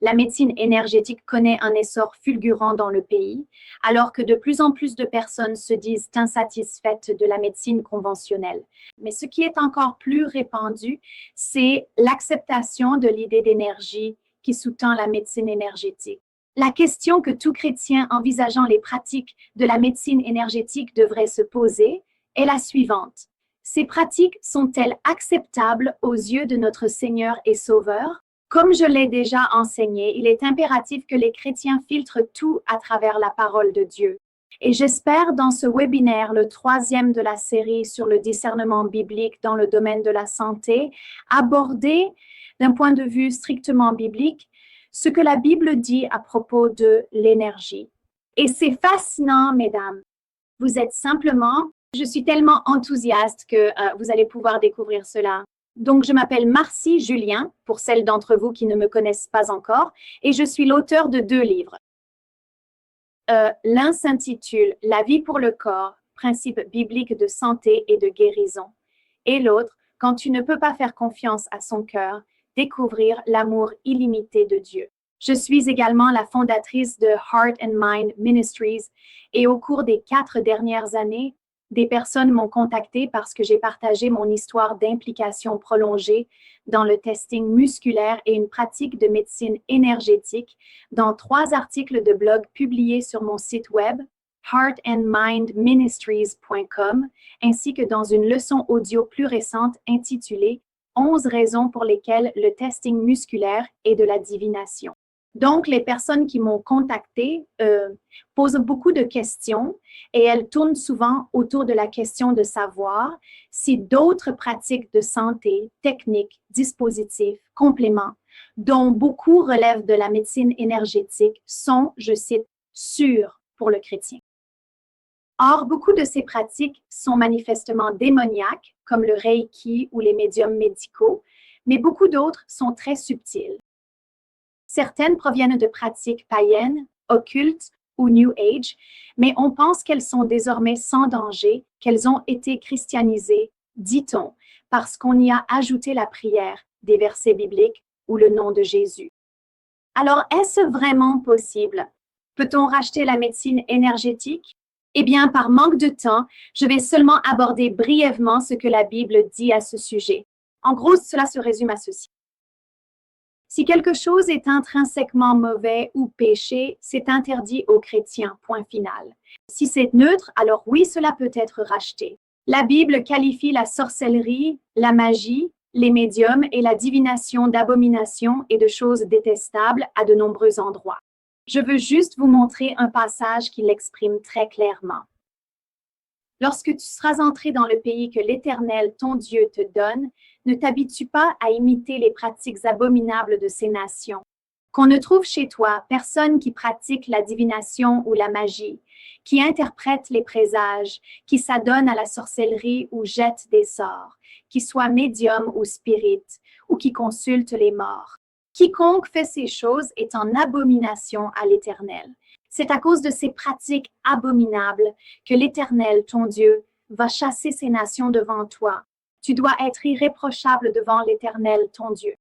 La médecine énergétique connaît un essor fulgurant dans le pays, alors que de plus en plus de personnes se disent insatisfaites de la médecine conventionnelle. Mais ce qui est encore plus répandu, c'est l'acceptation de l'idée d'énergie qui sous-tend la médecine énergétique. La question que tout chrétien envisageant les pratiques de la médecine énergétique devrait se poser est la suivante. Ces pratiques sont-elles acceptables aux yeux de notre Seigneur et Sauveur? Comme je l'ai déjà enseigné, il est impératif que les chrétiens filtrent tout à travers la parole de Dieu. Et j'espère dans ce webinaire, le 3e de la série sur le discernement biblique dans le domaine de la santé, aborder d'un point de vue strictement biblique ce que la Bible dit à propos de l'énergie. Et c'est fascinant, mesdames. Vous êtes simplement, je suis tellement enthousiaste que vous allez pouvoir découvrir cela. Donc, je m'appelle Marcie Julien, pour celles d'entre vous qui ne me connaissent pas encore, et je suis l'auteur de 2 livres. L'un s'intitule « La vie pour le corps, principes bibliques de santé et de guérison » et l'autre « Quand tu ne peux pas faire confiance à son cœur, découvrir l'amour illimité de Dieu ». Je suis également la fondatrice de Heart and Mind Ministries et au cours des 4 dernières années, des personnes m'ont contacté parce que j'ai partagé mon histoire d'implication prolongée dans le testing musculaire et une pratique de médecine énergétique dans 3 articles de blog publiés sur mon site web heartandmindministries.com ainsi que dans une leçon audio plus récente intitulée 11 raisons pour lesquelles le testing musculaire est de la divination. Donc, les personnes qui m'ont contacté posent beaucoup de questions et elles tournent souvent autour de la question de savoir si d'autres pratiques de santé, techniques, dispositifs, compléments, dont beaucoup relèvent de la médecine énergétique, sont, je cite, sûres pour le chrétien. Or, beaucoup de ces pratiques sont manifestement démoniaques, comme le Reiki ou les médiums médicaux, mais beaucoup d'autres sont très subtiles. Certaines proviennent de pratiques païennes, occultes ou New Age, mais on pense qu'elles sont désormais sans danger, qu'elles ont été christianisées, dit-on, parce qu'on y a ajouté la prière, des versets bibliques ou le nom de Jésus. Alors, est-ce vraiment possible? Peut-on racheter la médecine énergétique? Eh bien, par manque de temps, je vais seulement aborder brièvement ce que la Bible dit à ce sujet. En gros, cela se résume à ceci. Si quelque chose est intrinsèquement mauvais ou péché, c'est interdit aux chrétiens, point final. Si c'est neutre, alors oui, cela peut être racheté. La Bible qualifie la sorcellerie, la magie, les médiums et la divination d'abomination et de choses détestables à de nombreux endroits. Je veux juste vous montrer un passage qui l'exprime très clairement. Lorsque tu seras entré dans le pays que l'Éternel, ton Dieu, te donne, ne t'habitue pas à imiter les pratiques abominables de ces nations. Qu'on ne trouve chez toi personne qui pratique la divination ou la magie, qui interprète les présages, qui s'adonne à la sorcellerie ou jette des sorts, qui soit médium ou spirit, ou qui consulte les morts. Quiconque fait ces choses est en abomination à l'Éternel. C'est à cause de ces pratiques abominables que l'Éternel, ton Dieu, va chasser ces nations devant toi. Tu dois être irréprochable devant l'Éternel, ton Dieu.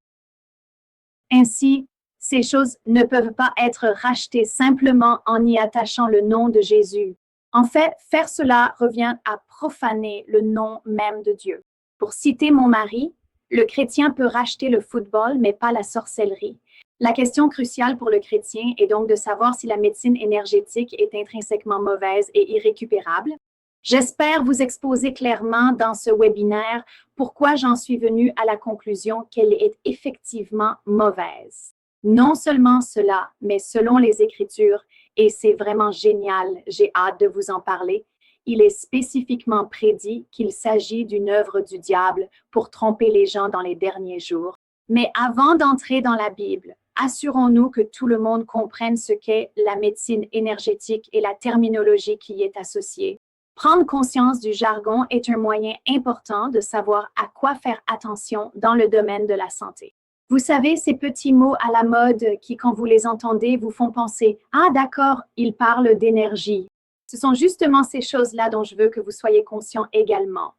Ainsi, ces choses ne peuvent pas être rachetées simplement en y attachant le nom de Jésus. En fait, faire cela revient à profaner le nom même de Dieu. Pour citer mon mari, le chrétien peut racheter le football, mais pas la sorcellerie. La question cruciale pour le chrétien est donc de savoir si la médecine énergétique est intrinsèquement mauvaise et irrécupérable. J'espère vous exposer clairement dans ce webinaire pourquoi j'en suis venue à la conclusion qu'elle est effectivement mauvaise. Non seulement cela, mais selon les Écritures, et c'est vraiment génial, j'ai hâte de vous en parler, il est spécifiquement prédit qu'il s'agit d'une œuvre du diable pour tromper les gens dans les derniers jours. Mais avant d'entrer dans la Bible, assurons-nous que tout le monde comprenne ce qu'est la médecine énergétique et la terminologie qui y est associée. Prendre conscience du jargon est un moyen important de savoir à quoi faire attention dans le domaine de la santé. Vous savez, ces petits mots à la mode qui, quand vous les entendez, vous font penser « Ah d'accord, il parle d'énergie ». Ce sont justement ces choses-là dont je veux que vous soyez conscients également.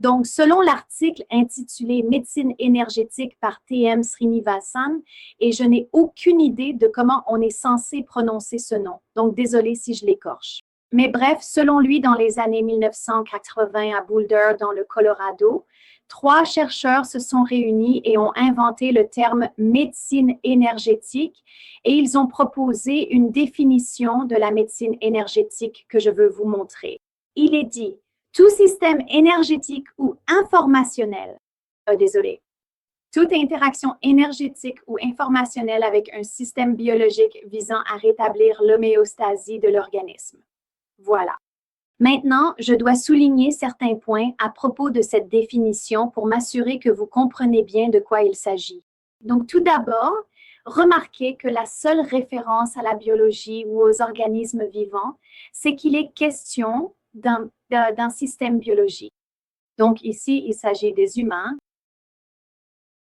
Donc, selon l'article intitulé Médecine énergétique par T.M. Srinivasan, et je n'ai aucune idée de comment on est censé prononcer ce nom. Donc, désolé si je l'écorche. Mais bref, selon lui, dans les années 1980 à Boulder, dans le Colorado, 3 chercheurs se sont réunis et ont inventé le terme médecine énergétique et ils ont proposé une définition de la médecine énergétique que je veux vous montrer. Il est dit tout système énergétique ou informationnel, toute interaction énergétique ou informationnelle avec un système biologique visant à rétablir l'homéostasie de l'organisme. Voilà. Maintenant, je dois souligner certains points à propos de cette définition pour m'assurer que vous comprenez bien de quoi il s'agit. Donc, tout d'abord, remarquez que la seule référence à la biologie ou aux organismes vivants, c'est qu'il est question d'un système biologique. Donc, ici, il s'agit des humains.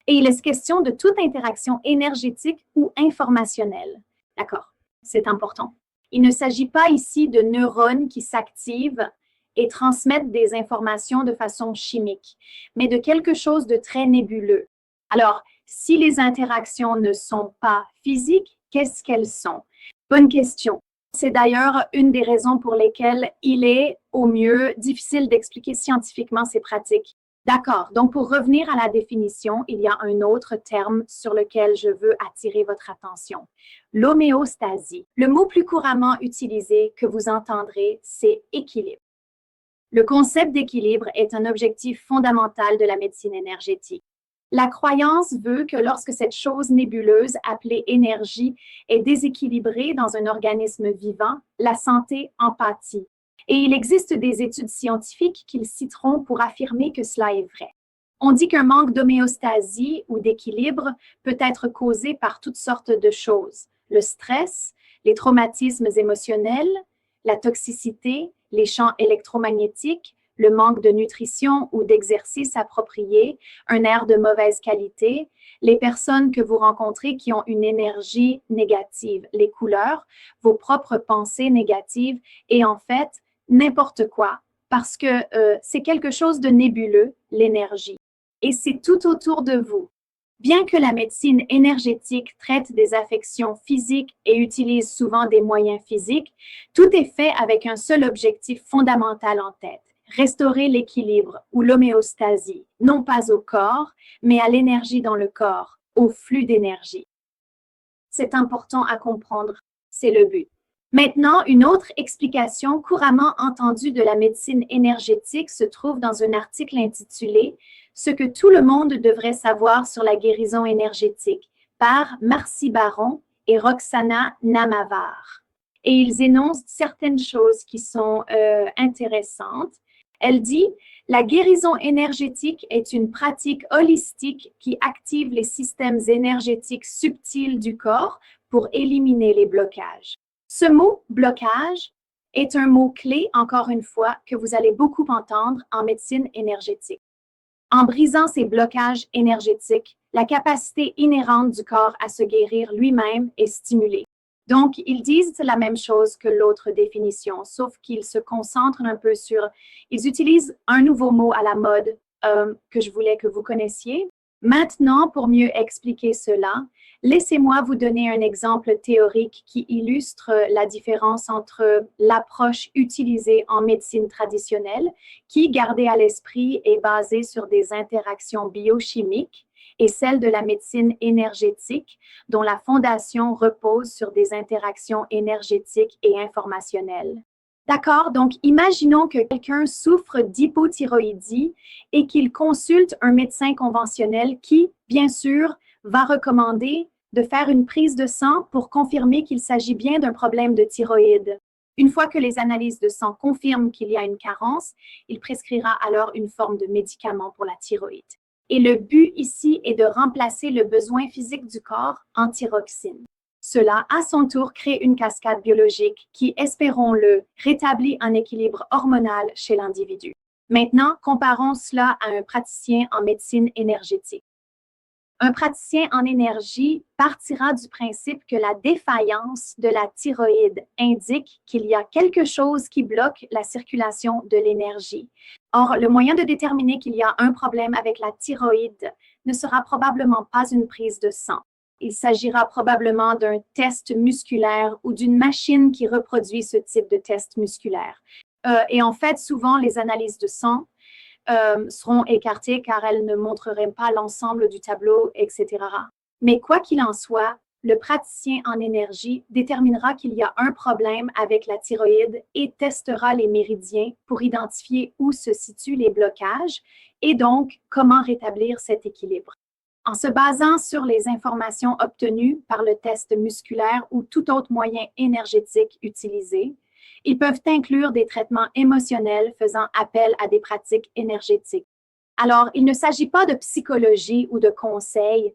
Et il est question de toute interaction énergétique ou informationnelle. D'accord, c'est important. Il ne s'agit pas ici de neurones qui s'activent et transmettent des informations de façon chimique, mais de quelque chose de très nébuleux. Alors, si les interactions ne sont pas physiques, qu'est-ce qu'elles sont? Bonne question. C'est d'ailleurs une des raisons pour lesquelles il est, au mieux, difficile d'expliquer scientifiquement ces pratiques. D'accord. Donc, pour revenir à la définition, il y a un autre terme sur lequel je veux attirer votre attention. L'homéostasie. Le mot plus couramment utilisé que vous entendrez, c'est équilibre. Le concept d'équilibre est un objectif fondamental de la médecine énergétique. La croyance veut que lorsque cette chose nébuleuse appelée énergie est déséquilibrée dans un organisme vivant, la santé en pâtit. Et il existe des études scientifiques qu'ils citeront pour affirmer que cela est vrai. On dit qu'un manque d'homéostasie ou d'équilibre peut être causé par toutes sortes de choses. Le stress, les traumatismes émotionnels, la toxicité, les champs électromagnétiques, le manque de nutrition ou d'exercice approprié, un air de mauvaise qualité, les personnes que vous rencontrez qui ont une énergie négative, les couleurs, vos propres pensées négatives et en fait, n'importe quoi, parce que c'est quelque chose de nébuleux, l'énergie. Et c'est tout autour de vous. Bien que la médecine énergétique traite des affections physiques et utilise souvent des moyens physiques, tout est fait avec un seul objectif fondamental en tête, restaurer l'équilibre ou l'homéostasie, non pas au corps, mais à l'énergie dans le corps, au flux d'énergie. C'est important à comprendre, c'est le but. Maintenant, une autre explication couramment entendue de la médecine énergétique se trouve dans un article intitulé « Ce que tout le monde devrait savoir sur la guérison énergétique » par Marcy Baron et Roxana Namavar. Et ils énoncent certaines choses qui sont intéressantes. Elle dit « La guérison énergétique est une pratique holistique qui active les systèmes énergétiques subtils du corps pour éliminer les blocages. » Ce mot « blocage » est un mot clé, encore une fois, que vous allez beaucoup entendre en médecine énergétique. En brisant ces blocages énergétiques, la capacité inhérente du corps à se guérir lui-même est stimulée. Donc, ils disent la même chose que l'autre définition, sauf qu'ils se concentrent un peu sur... Ils utilisent un nouveau mot à la mode que je voulais que vous connaissiez. Maintenant, pour mieux expliquer cela, laissez-moi vous donner un exemple théorique qui illustre la différence entre l'approche utilisée en médecine traditionnelle, qui, gardée à l'esprit, est basée sur des interactions biochimiques, et celle de la médecine énergétique, dont la fondation repose sur des interactions énergétiques et informationnelles. D'accord, donc imaginons que quelqu'un souffre d'hypothyroïdie et qu'il consulte un médecin conventionnel qui, bien sûr, va recommander de faire une prise de sang pour confirmer qu'il s'agit bien d'un problème de thyroïde. Une fois que les analyses de sang confirment qu'il y a une carence, il prescrira alors une forme de médicament pour la thyroïde. Et le but ici est de remplacer le besoin physique du corps en thyroxine. Cela, à son tour, crée une cascade biologique qui, espérons-le, rétablit un équilibre hormonal chez l'individu. Maintenant, comparons cela à un praticien en médecine énergétique. Un praticien en énergie partira du principe que la défaillance de la thyroïde indique qu'il y a quelque chose qui bloque la circulation de l'énergie. Or, le moyen de déterminer qu'il y a un problème avec la thyroïde ne sera probablement pas une prise de sang. Il s'agira probablement d'un test musculaire ou d'une machine qui reproduit ce type de test musculaire. Et en fait, souvent, les analyses de sang seront écartées car elles ne montreraient pas l'ensemble du tableau, etc. Mais quoi qu'il en soit, le praticien en énergie déterminera qu'il y a un problème avec la thyroïde et testera les méridiens pour identifier où se situent les blocages et donc comment rétablir cet équilibre. En se basant sur les informations obtenues par le test musculaire ou tout autre moyen énergétique utilisé, ils peuvent inclure des traitements émotionnels faisant appel à des pratiques énergétiques. Alors, il ne s'agit pas de psychologie ou de conseils,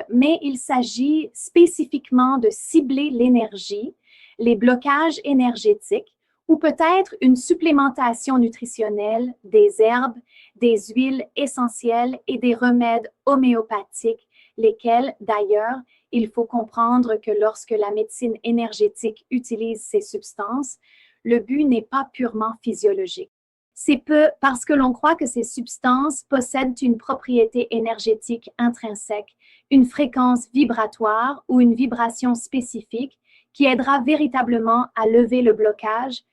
mais il s'agit spécifiquement de cibler l'énergie, les blocages énergétiques ou peut-être une supplémentation nutritionnelle des herbes, des huiles essentielles et des remèdes homéopathiques, lesquels, d'ailleurs, il faut comprendre que lorsque la médecine énergétique utilise ces substances, le but n'est pas purement physiologique. C'est peu parce que l'on croit que ces substances possèdent une propriété énergétique intrinsèque, une fréquence vibratoire ou une vibration spécifique qui aidera véritablement à lever le blocage,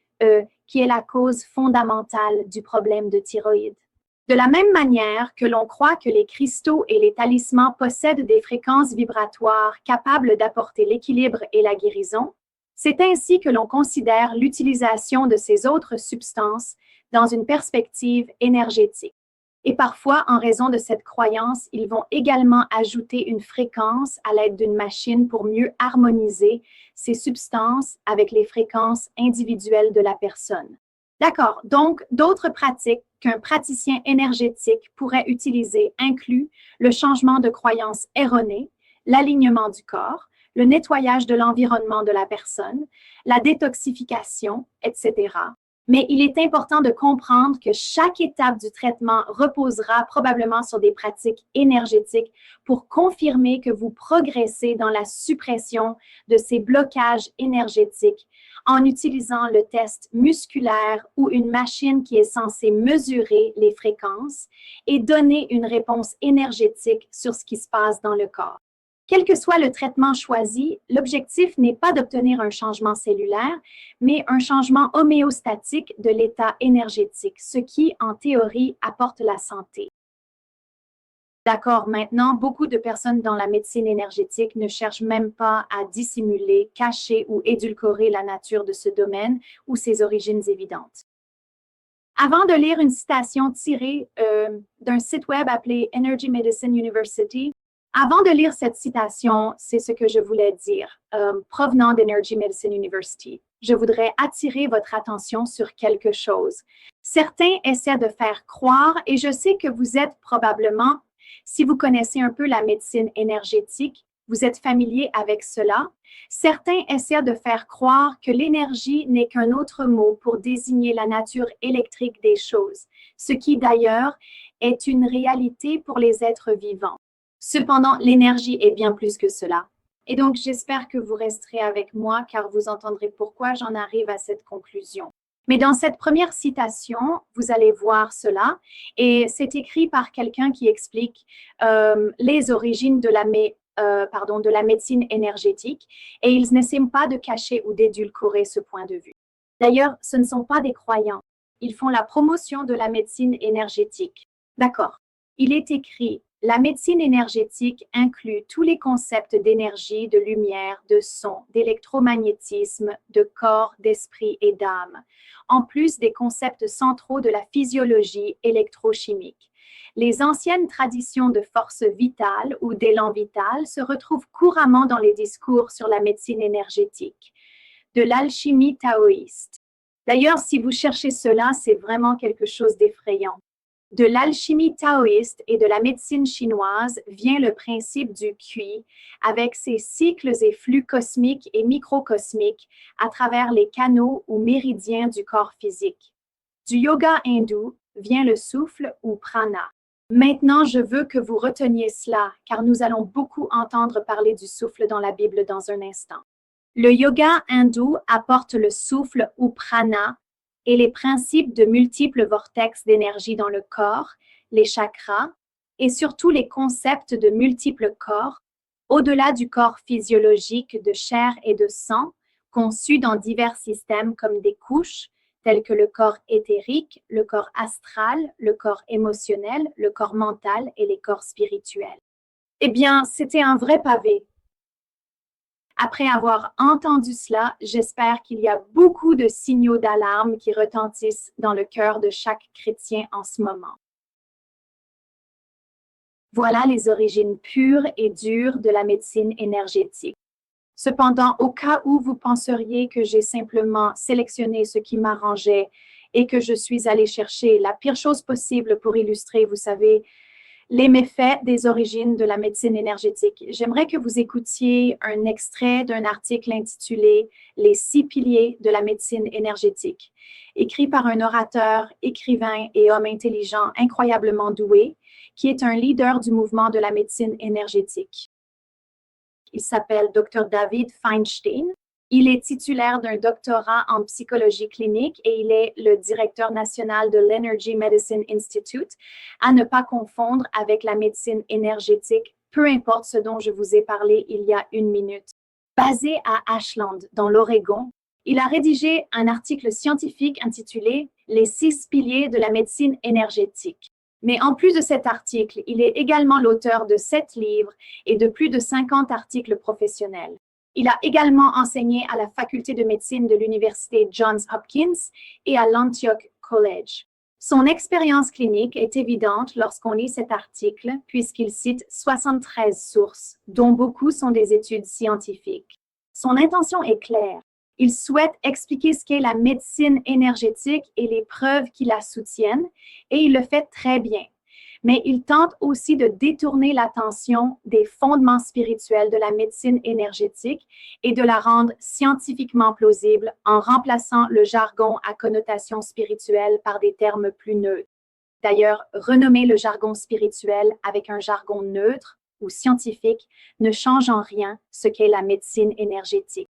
qui est la cause fondamentale du problème de thyroïde. De la même manière que l'on croit que les cristaux et les talismans possèdent des fréquences vibratoires capables d'apporter l'équilibre et la guérison, c'est ainsi que l'on considère l'utilisation de ces autres substances dans une perspective énergétique. Et parfois, en raison de cette croyance, ils vont également ajouter une fréquence à l'aide d'une machine pour mieux harmoniser ces substances avec les fréquences individuelles de la personne. D'accord, donc d'autres pratiques qu'un praticien énergétique pourrait utiliser incluent le changement de croyance erronée, l'alignement du corps, le nettoyage de l'environnement de la personne, la détoxification, etc. Mais il est important de comprendre que chaque étape du traitement reposera probablement sur des pratiques énergétiques pour confirmer que vous progressez dans la suppression de ces blocages énergétiques en utilisant le test musculaire ou une machine qui est censée mesurer les fréquences et donner une réponse énergétique sur ce qui se passe dans le corps. Quel que soit le traitement choisi, l'objectif n'est pas d'obtenir un changement cellulaire, mais un changement homéostatique de l'état énergétique, ce qui, en théorie, apporte la santé. D'accord, maintenant, beaucoup de personnes dans la médecine énergétique ne cherchent même pas à dissimuler, cacher ou édulcorer la nature de ce domaine ou ses origines évidentes. Avant de lire une citation tirée d'un site web appelé Energy Medicine University, avant de lire cette citation, c'est ce que je voulais dire, provenant d'Energy Medicine University. Je voudrais attirer votre attention sur quelque chose. Certains essaient de faire croire, et je sais que vous êtes probablement, si vous connaissez un peu la médecine énergétique, vous êtes familier avec cela. Certains essaient de faire croire que l'énergie n'est qu'un autre mot pour désigner la nature électrique des choses, ce qui d'ailleurs est une réalité pour les êtres vivants. Cependant, l'énergie est bien plus que cela. Et donc, j'espère que vous resterez avec moi car vous entendrez pourquoi j'en arrive à cette conclusion. Mais dans cette première citation, vous allez voir cela et c'est écrit par quelqu'un qui explique les origines de la médecine énergétique et ils n'essaient pas de cacher ou d'édulcorer ce point de vue. D'ailleurs, ce ne sont pas des croyants. Ils font la promotion de la médecine énergétique. D'accord. Il est écrit la médecine énergétique inclut tous les concepts d'énergie, de lumière, de son, d'électromagnétisme, de corps, d'esprit et d'âme, en plus des concepts centraux de la physiologie électrochimique. Les anciennes traditions de force vitale ou d'élan vital se retrouvent couramment dans les discours sur la médecine énergétique, de l'alchimie taoïste. D'ailleurs, si vous cherchez cela, c'est vraiment quelque chose d'effrayant. De l'alchimie taoïste et de la médecine chinoise vient le principe du qi avec ses cycles et flux cosmiques et microcosmiques à travers les canaux ou méridiens du corps physique. Du yoga hindou vient le souffle ou prana. Maintenant, je veux que vous reteniez cela, car nous allons beaucoup entendre parler du souffle dans la Bible dans un instant. Le yoga hindou apporte le souffle ou prana et les principes de multiples vortex d'énergie dans le corps, les chakras, et surtout les concepts de multiples corps, au-delà du corps physiologique de chair et de sang, conçu dans divers systèmes comme des couches, tels que le corps éthérique, le corps astral, le corps émotionnel, le corps mental et les corps spirituels. Eh bien, c'était un vrai pavé. Après avoir entendu cela, j'espère qu'il y a beaucoup de signaux d'alarme qui retentissent dans le cœur de chaque chrétien en ce moment. Voilà les origines pures et dures de la médecine énergétique. Cependant, au cas où vous penseriez que j'ai simplement sélectionné ce qui m'arrangeait et que je suis allée chercher la pire chose possible pour illustrer, vous savez, les méfaits des origines de la médecine énergétique, j'aimerais que vous écoutiez un extrait d'un article intitulé Les 6 piliers de la médecine énergétique, écrit par un orateur, écrivain et homme intelligent incroyablement doué, qui est un leader du mouvement de la médecine énergétique. Il s'appelle Dr. David Feinstein. Il est titulaire d'un doctorat en psychologie clinique et il est le directeur national de l'Energy Medicine Institute, à ne pas confondre avec la médecine énergétique, peu importe ce dont je vous ai parlé il y a une minute. Basé à Ashland, dans l'Oregon, il a rédigé un article scientifique intitulé « Les 6 piliers de la médecine énergétique ». Mais en plus de cet article, il est également l'auteur de 7 livres et de plus de 50 articles professionnels. Il a également enseigné à la faculté de médecine de l'université Johns Hopkins et à l'Antioch College. Son expérience clinique est évidente lorsqu'on lit cet article, puisqu'il cite 73 sources, dont beaucoup sont des études scientifiques. Son intention est claire. Il souhaite expliquer ce qu'est la médecine énergétique et les preuves qui la soutiennent, et il le fait très bien. Mais il tente aussi de détourner l'attention des fondements spirituels de la médecine énergétique et de la rendre scientifiquement plausible en remplaçant le jargon à connotation spirituelle par des termes plus neutres. D'ailleurs, renommer le jargon spirituel avec un jargon neutre ou scientifique ne change en rien ce qu'est la médecine énergétique.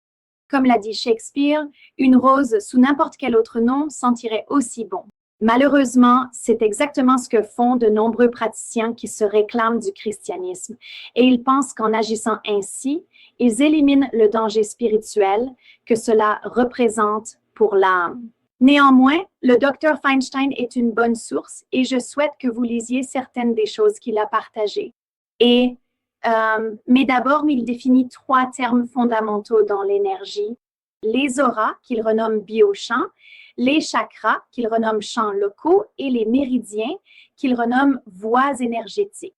Comme l'a dit Shakespeare, une rose sous n'importe quel autre nom sentirait aussi bon. Malheureusement, c'est exactement ce que font de nombreux praticiens qui se réclament du christianisme et ils pensent qu'en agissant ainsi, ils éliminent le danger spirituel que cela représente pour l'âme. Néanmoins, le Dr. Feinstein est une bonne source et je souhaite que vous lisiez certaines des choses qu'il a partagées. Mais d'abord, il définit 3 termes fondamentaux dans l'énergie. Les auras, qu'il renomme biochamps, les chakras, qu'il renomme champs locaux, et les méridiens, qu'il renomme voies énergétiques.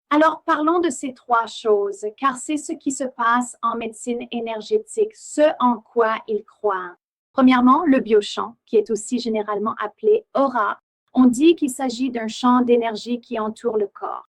Alors, parlons de ces 3 choses, car c'est ce qui se passe en médecine énergétique, ce en quoi il croit. Premièrement, le biochamp, qui est aussi généralement appelé aura. On dit qu'il s'agit d'un champ d'énergie qui entoure le corps.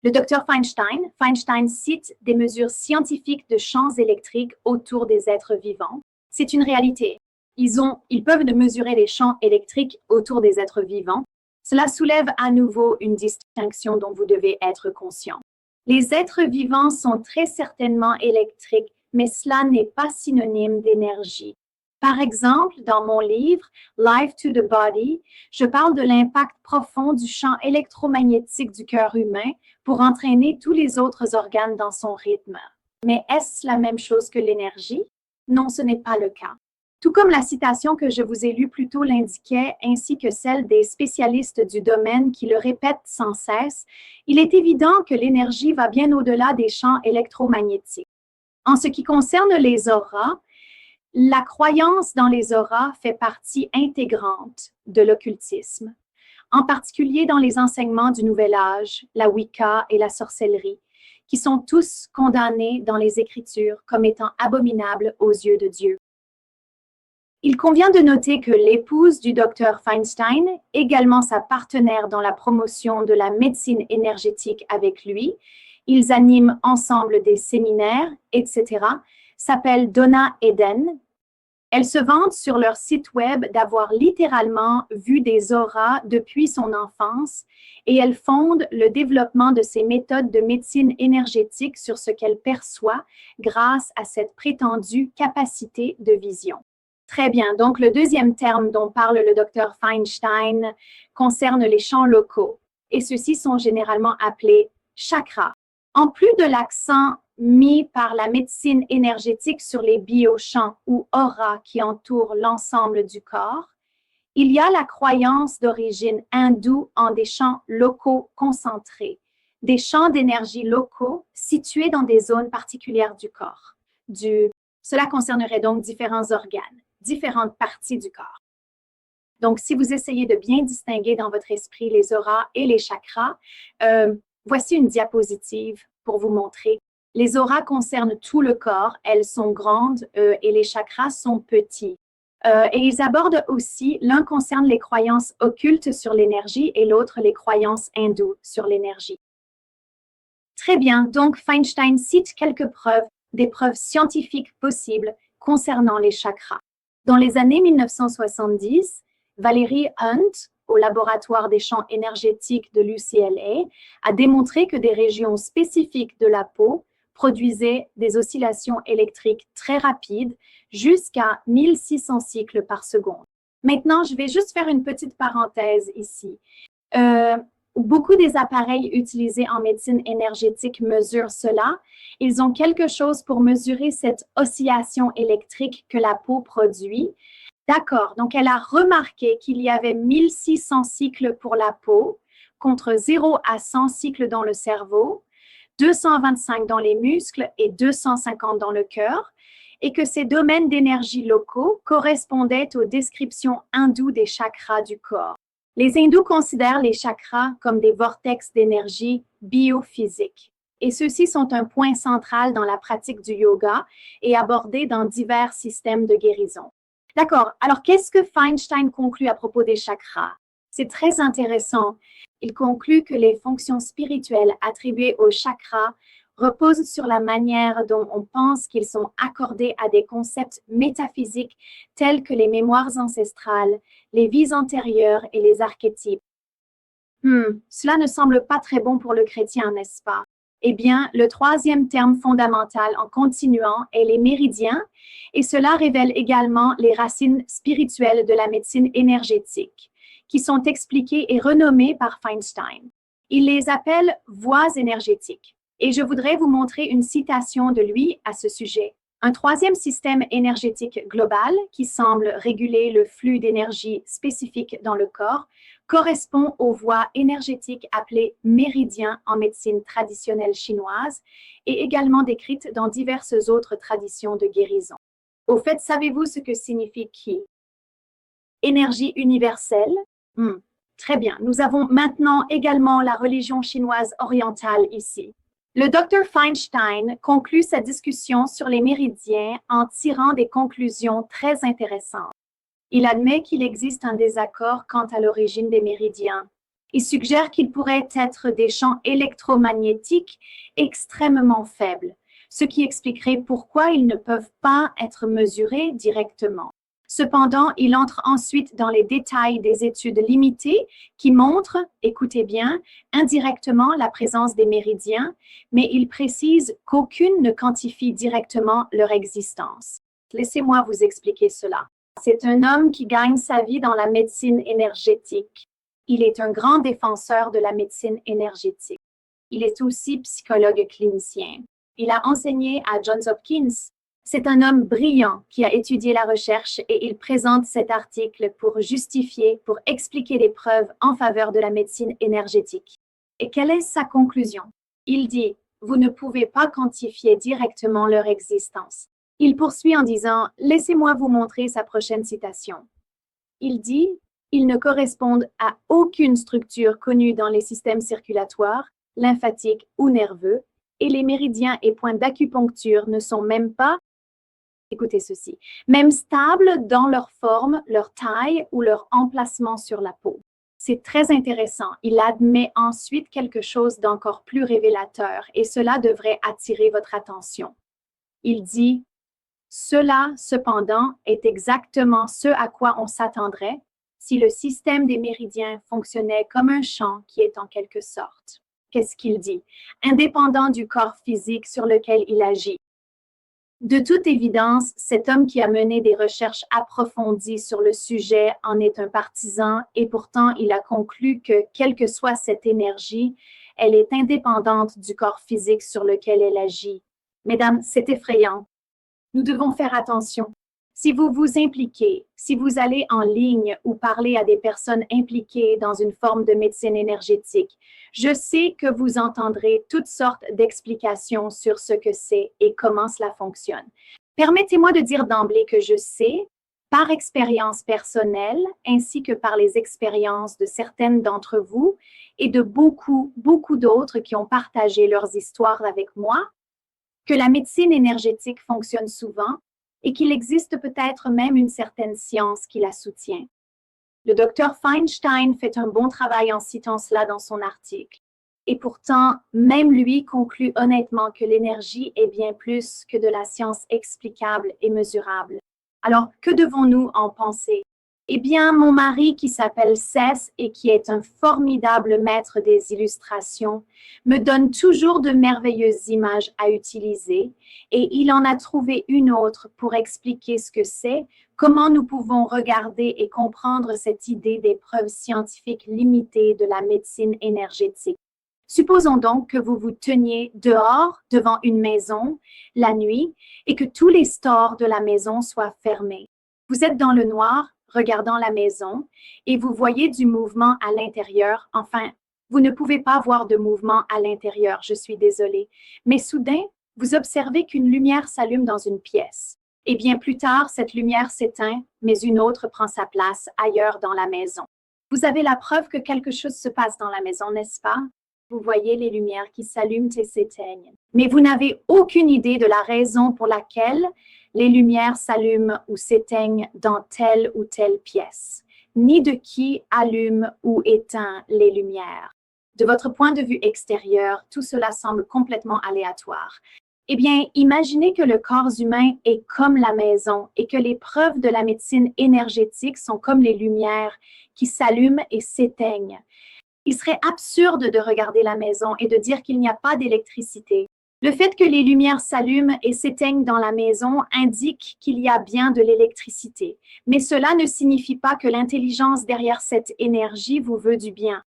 Le Dr. Feinstein cite des mesures scientifiques de champs électriques autour des êtres vivants. C'est une réalité. Ils peuvent mesurer les champs électriques autour des êtres vivants. Cela soulève à nouveau une distinction dont vous devez être conscient. Les êtres vivants sont très certainement électriques, mais cela n'est pas synonyme d'énergie. Par exemple, dans mon livre Life to the Body, je parle de l'impact profond du champ électromagnétique du cœur humain pour entraîner tous les autres organes dans son rythme. Mais est-ce la même chose que l'énergie? Non, ce n'est pas le cas. Tout comme la citation que je vous ai lue plus tôt l'indiquait, ainsi que celle des spécialistes du domaine qui le répètent sans cesse, il est évident que l'énergie va bien au-delà des champs électromagnétiques. En ce qui concerne les auras, la croyance dans les auras fait partie intégrante de l'occultisme, en particulier dans les enseignements du Nouvel Âge, la Wicca et la sorcellerie, qui sont tous condamnés dans les Écritures comme étant abominables aux yeux de Dieu. Il convient de noter que l'épouse du Dr. Feinstein, également sa partenaire dans la promotion de la médecine énergétique avec lui, ils animent ensemble des séminaires, etc., s'appelle Donna Eden. Elle se vante sur leur site web d'avoir littéralement vu des auras depuis son enfance et elle fonde le développement de ses méthodes de médecine énergétique sur ce qu'elle perçoit grâce à cette prétendue capacité de vision. Très bien. Donc, le deuxième terme dont parle le docteur Feinstein concerne les champs locaux et ceux-ci sont généralement appelés chakras. En plus de l'accent mis par la médecine énergétique sur les biochamps ou auras qui entourent l'ensemble du corps, il y a la croyance d'origine hindoue en des champs locaux concentrés, des champs d'énergie locaux situés dans des zones particulières du corps. Cela concernerait donc différents organes, différentes parties du corps. Donc, si vous essayez de bien distinguer dans votre esprit les auras et les chakras, voici une diapositive pour vous montrer. Les auras concernent tout le corps, elles sont grandes et les chakras sont petits. Et ils abordent aussi, l'un concerne les croyances occultes sur l'énergie et l'autre les croyances hindoues sur l'énergie. Très bien, donc Feinstein cite quelques preuves, des preuves scientifiques possibles concernant les chakras. Dans les années 1970, Valerie Hunt, au laboratoire des champs énergétiques de l'UCLA, a démontré que des régions spécifiques de la peau produisaient des oscillations électriques très rapides, jusqu'à 1600 cycles par seconde. Maintenant, je vais juste faire une petite parenthèse ici. Beaucoup des appareils utilisés en médecine énergétique mesurent cela. Ils ont quelque chose pour mesurer cette oscillation électrique que la peau produit. D'accord, donc elle a remarqué qu'il y avait 1600 cycles pour la peau, contre 0 à 100 cycles dans le cerveau, 225 dans les muscles et 250 dans le cœur, et que ces domaines d'énergie locaux correspondaient aux descriptions hindoues des chakras du corps. Les hindous considèrent les chakras comme des vortex d'énergie biophysique. Et ceux-ci sont un point central dans la pratique du yoga et abordés dans divers systèmes de guérison. D'accord, alors qu'est-ce que Feinstein conclut à propos des chakras? C'est très intéressant. Il conclut que les fonctions spirituelles attribuées aux chakras reposent sur la manière dont on pense qu'ils sont accordés à des concepts métaphysiques tels que les mémoires ancestrales, les vies antérieures et les archétypes. Cela ne semble pas très bon pour le chrétien, n'est-ce pas? Eh bien, le troisième terme fondamental en continuant est les méridiens, et cela révèle également les racines spirituelles de la médecine énergétique, qui sont expliquées et renommées par Feinstein. Il les appelle voies énergétiques. Et je voudrais vous montrer une citation de lui à ce sujet. Un troisième système énergétique global qui semble réguler le flux d'énergie spécifique dans le corps correspond aux voies énergétiques appelées méridiens en médecine traditionnelle chinoise et également décrites dans diverses autres traditions de guérison. Au fait, savez-vous ce que signifie Qi? Énergie universelle? Très bien. Nous avons maintenant également la religion chinoise orientale ici. Le Dr Feinstein conclut sa discussion sur les méridiens en tirant des conclusions très intéressantes. Il admet qu'il existe un désaccord quant à l'origine des méridiens. Il suggère qu'ils pourraient être des champs électromagnétiques extrêmement faibles, ce qui expliquerait pourquoi ils ne peuvent pas être mesurés directement. Cependant, il entre ensuite dans les détails des études limitées qui montrent, écoutez bien, indirectement la présence des méridiens, mais il précise qu'aucune ne quantifie directement leur existence. Laissez-moi vous expliquer cela. C'est un homme qui gagne sa vie dans la médecine énergétique. Il est un grand défenseur de la médecine énergétique. Il est aussi psychologue clinicien. Il a enseigné à Johns Hopkins. C'est un homme brillant qui a étudié la recherche et il présente cet article pour justifier, pour expliquer les preuves en faveur de la médecine énergétique. Et quelle est sa conclusion? Il dit, vous ne pouvez pas quantifier directement leur existence. Il poursuit en disant, laissez-moi vous montrer sa prochaine citation. Il dit, ils ne correspondent à aucune structure connue dans les systèmes circulatoires, lymphatiques ou nerveux, et les méridiens et points d'acupuncture ne sont même pas, écoutez ceci, même stables dans leur forme, leur taille ou leur emplacement sur la peau. C'est très intéressant. Il admet ensuite quelque chose d'encore plus révélateur et cela devrait attirer votre attention. Il dit, Cela, cependant, est exactement ce à quoi on s'attendrait si le système des méridiens fonctionnait comme un champ qui est en quelque sorte. Qu'est-ce qu'il dit? Indépendant du corps physique sur lequel il agit. De toute évidence, cet homme qui a mené des recherches approfondies sur le sujet en est un partisan et pourtant il a conclu que, quelle que soit cette énergie, elle est indépendante du corps physique sur lequel elle agit. Mesdames, c'est effrayant. Nous devons faire attention. Si vous vous impliquez, si vous allez en ligne ou parlez à des personnes impliquées dans une forme de médecine énergétique, je sais que vous entendrez toutes sortes d'explications sur ce que c'est et comment cela fonctionne. Permettez-moi de dire d'emblée que je sais, par expérience personnelle, ainsi que par les expériences de certaines d'entre vous et de beaucoup d'autres qui ont partagé leurs histoires avec moi, que la médecine énergétique fonctionne souvent et qu'il existe peut-être même une certaine science qui la soutient. Le docteur Feinstein fait un bon travail en citant cela dans son article. Et pourtant, même lui conclut honnêtement que l'énergie est bien plus que de la science explicable et mesurable. Alors, que devons-nous en penser? Eh bien, mon mari, qui s'appelle Cess et qui est un formidable maître des illustrations, me donne toujours de merveilleuses images à utiliser et il en a trouvé une autre pour expliquer ce que c'est, comment nous pouvons regarder et comprendre cette idée des preuves scientifiques limitées de la médecine énergétique. Supposons donc que vous vous teniez dehors devant une maison la nuit et que tous les stores de la maison soient fermés. Vous êtes dans le noir, regardant la maison, et vous voyez du mouvement à l'intérieur. Enfin, vous ne pouvez pas voir de mouvement à l'intérieur, je suis désolée. Mais soudain, vous observez qu'une lumière s'allume dans une pièce. Et bien plus tard, cette lumière s'éteint, mais une autre prend sa place ailleurs dans la maison. Vous avez la preuve que quelque chose se passe dans la maison, n'est-ce pas? Vous voyez les lumières qui s'allument et s'éteignent. Mais vous n'avez aucune idée de la raison pour laquelle les lumières s'allument ou s'éteignent dans telle ou telle pièce, ni de qui allume ou éteint les lumières. De votre point de vue extérieur, tout cela semble complètement aléatoire. Eh bien, imaginez que le corps humain est comme la maison et que les preuves de la médecine énergétique sont comme les lumières qui s'allument et s'éteignent. Il serait absurde de regarder la maison et de dire qu'il n'y a pas d'électricité. Le fait que les lumières s'allument et s'éteignent dans la maison indique qu'il y a bien de l'électricité, mais cela ne signifie pas que l'intelligence derrière cette énergie vous veut du bien.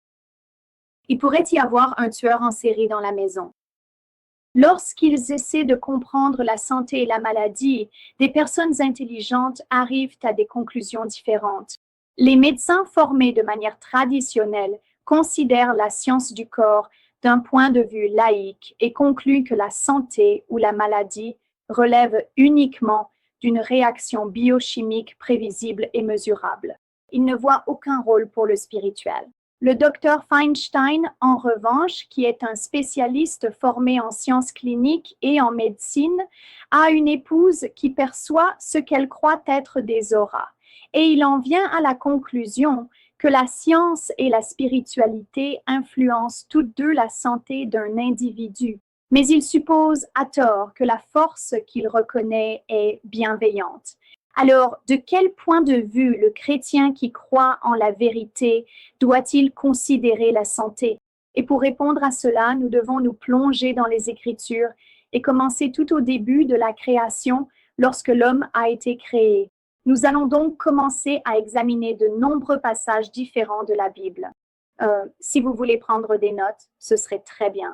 Il pourrait y avoir un tueur en série dans la maison. Lorsqu'ils essaient de comprendre la santé et la maladie, des personnes intelligentes arrivent à des conclusions différentes. Les médecins formés de manière traditionnelle considèrent la science du corps d'un point de vue laïque et conclut que la santé ou la maladie relève uniquement d'une réaction biochimique prévisible et mesurable. Il ne voit aucun rôle pour le spirituel. Le docteur Feinstein, en revanche, qui est un spécialiste formé en sciences cliniques et en médecine, a une épouse qui perçoit ce qu'elle croit être des auras. Et il en vient à la conclusion que la science et la spiritualité influencent toutes deux la santé d'un individu. Mais il suppose à tort que la force qu'il reconnaît est bienveillante. Alors, de quel point de vue le chrétien qui croit en la vérité doit-il considérer la santé? Et pour répondre à cela, nous devons nous plonger dans les Écritures et commencer tout au début de la création lorsque l'homme a été créé. Nous allons donc commencer à examiner de nombreux passages différents de la Bible. Si vous voulez prendre des notes, ce serait très bien.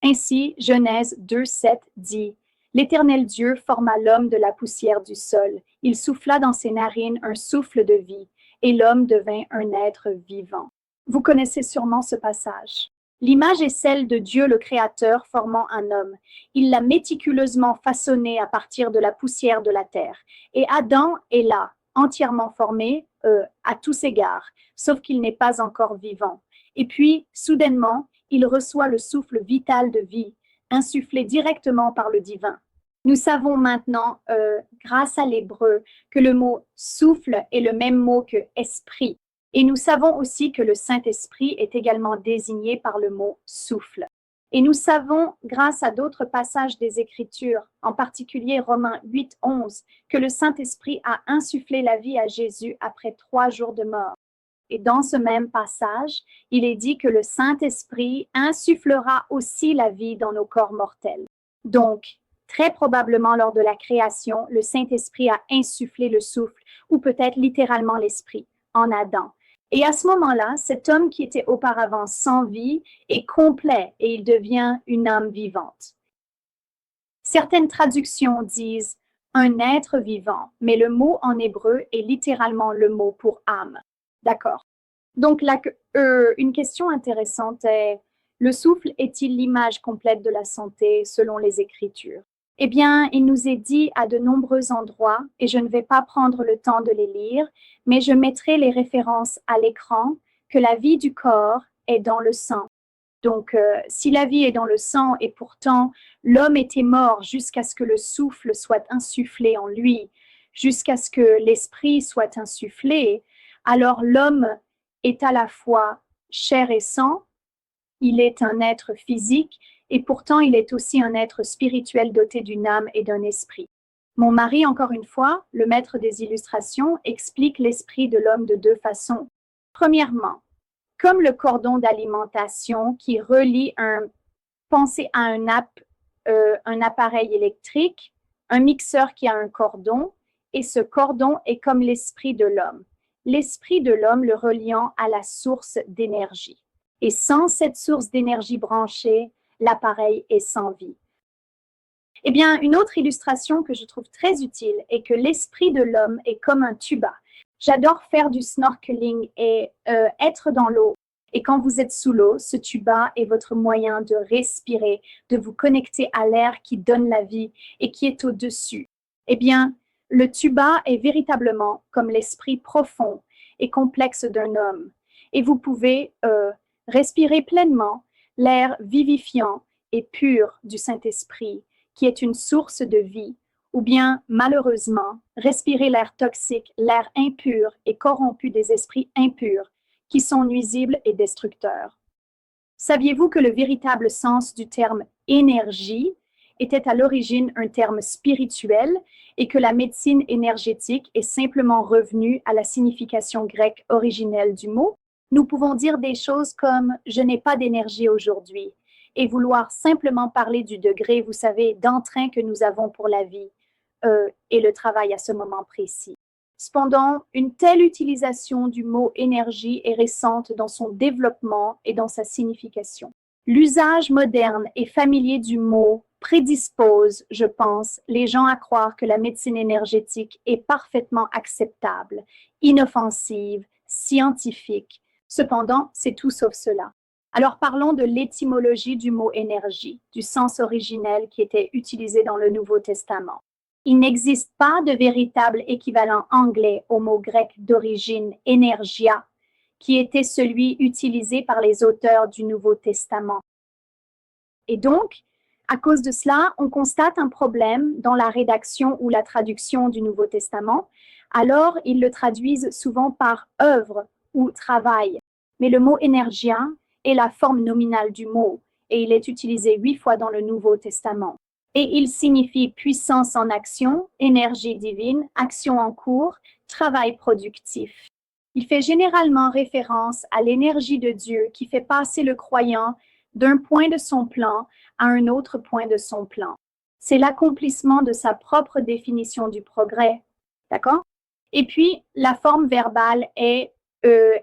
Ainsi, Genèse 2:7 dit « L'Éternel Dieu forma l'homme de la poussière du sol. Il souffla dans ses narines un souffle de vie, et l'homme devint un être vivant. » Vous connaissez sûrement ce passage. L'image est celle de Dieu le Créateur formant un homme. Il l'a méticuleusement façonné à partir de la poussière de la terre. Et Adam est là, entièrement formé, à tous égards, sauf qu'il n'est pas encore vivant. Et puis, soudainement, il reçoit le souffle vital de vie, insufflé directement par le divin. Nous savons maintenant, grâce à l'hébreu, que le mot souffle est le même mot que esprit. Et nous savons aussi que le Saint-Esprit est également désigné par le mot souffle. Et nous savons, grâce à d'autres passages des Écritures, en particulier Romains 8, 11, que le Saint-Esprit a insufflé la vie à Jésus après 3 jours de mort. Et dans ce même passage, il est dit que le Saint-Esprit insufflera aussi la vie dans nos corps mortels. Donc, très probablement lors de la création, le Saint-Esprit a insufflé le souffle, ou peut-être littéralement l'esprit, en Adam. Et à ce moment-là, cet homme qui était auparavant sans vie est complet et il devient une âme vivante. Certaines traductions disent un être vivant, mais le mot en hébreu est littéralement le mot pour âme. D'accord. Donc, là, une question intéressante est, le souffle est-il l'image complète de la santé selon les Écritures? Eh bien, il nous est dit à de nombreux endroits, et je ne vais pas prendre le temps de les lire, mais je mettrai les références à l'écran, que la vie du corps est dans le sang. Donc, si la vie est dans le sang et pourtant l'homme était mort jusqu'à ce que le souffle soit insufflé en lui, jusqu'à ce que l'esprit soit insufflé, alors l'homme est à la fois chair et sang, il est un être physique et pourtant il est aussi un être spirituel doté d'une âme et d'un esprit. Mon mari, encore une fois, le maître des illustrations, explique l'esprit de l'homme de 2 façons. Premièrement, comme le cordon d'alimentation qui relie pensez à un appareil électrique, un mixeur qui a un cordon, et ce cordon est comme l'esprit de l'homme. L'esprit de l'homme le reliant à la source d'énergie. Et sans cette source d'énergie branchée, l'appareil est sans vie. Eh bien, une autre illustration que je trouve très utile est que l'esprit de l'homme est comme un tuba. J'adore faire du snorkeling et être dans l'eau. Et quand vous êtes sous l'eau, ce tuba est votre moyen de respirer, de vous connecter à l'air qui donne la vie et qui est au-dessus. Eh bien, le tuba est véritablement comme l'esprit profond et complexe d'un homme. Et vous pouvez respirer pleinement l'air vivifiant et pur du Saint-Esprit, qui est une source de vie, ou bien, malheureusement, respirer l'air toxique, l'air impur et corrompu des esprits impurs, qui sont nuisibles et destructeurs. Saviez-vous que le véritable sens du terme énergie était à l'origine un terme spirituel et que la médecine énergétique est simplement revenue à la signification grecque originelle du mot? Nous pouvons dire des choses comme « je n'ai pas d'énergie aujourd'hui » et vouloir simplement parler du degré, vous savez, d'entrain que nous avons pour la vie et le travail à ce moment précis. Cependant, une telle utilisation du mot énergie est récente dans son développement et dans sa signification. L'usage moderne et familier du mot prédispose, je pense, les gens à croire que la médecine énergétique est parfaitement acceptable, inoffensive, scientifique. Cependant, c'est tout sauf cela. Alors parlons de l'étymologie du mot énergie, du sens originel qui était utilisé dans le Nouveau Testament. Il n'existe pas de véritable équivalent anglais au mot grec d'origine énergia, qui était celui utilisé par les auteurs du Nouveau Testament. Et donc, à cause de cela, on constate un problème dans la rédaction ou la traduction du Nouveau Testament. Alors, ils le traduisent souvent par œuvre ou travail. Mais le mot énergia est la forme nominale du mot et il est utilisé 8 fois dans le Nouveau Testament. Et il signifie puissance en action, énergie divine, action en cours, travail productif. Il fait généralement référence à l'énergie de Dieu qui fait passer le croyant d'un point de son plan à un autre point de son plan. C'est l'accomplissement de sa propre définition du progrès. D'accord? Et puis, la forme verbale est